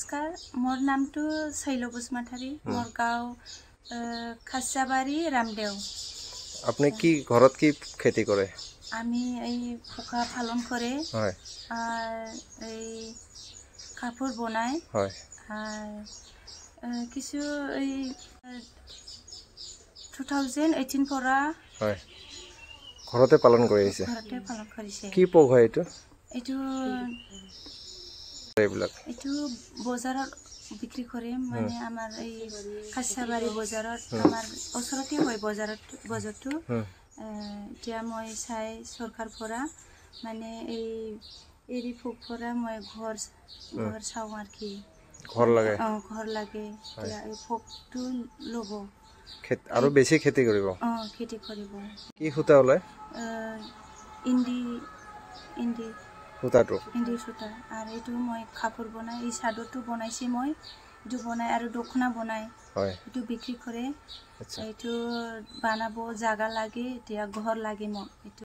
নমস্কাৰ, মোৰ নামটো শৈল বসুমতাৰী, মোৰ গাঁও খাচাবাৰী ৰামদেও। আপনি কি ঘৰত কি খেতি কৰে? আমি এই পোকা পালন কৰে হয় আৰ এই কাপড় বনাই হয় আৰ কিছু এই 2018 পৰা হয় ঘৰতে পালন কৰি আছে। ঘৰতে পালন কৰিছে। কি পোক হয় এইটো? এইটো বজাৰত বিক্ৰী কৰে, মানে আমাৰ এই খাচাবাৰী বজাৰত, আমাৰ ওচৰতে হয় বজাৰটো। এতিয়া মই চাই চৰকাৰ পৰা মানে এই এৰি পোক পৰা মই ঘৰ চাওঁ আৰ কি। ঘৰ লাগে? ঘৰ লাগে। এতিয়া এই পোকটো ল'ব আৰু বেছি খেতি কৰিব? খেতি কৰিব। কি সূতা ওলায়? ইন্দি সূতাটো? ইন্দিৰ সূতা। আৰু এইটো মই কাপোৰ বনাই, এই চাদৰটো বনাইছে মই, এইটো বনাই আৰু দখনা বনাই এইটো বিক্ৰী কৰে। এইটো বনাব জাগা লাগে, এতিয়া ঘৰ লাগে মোক।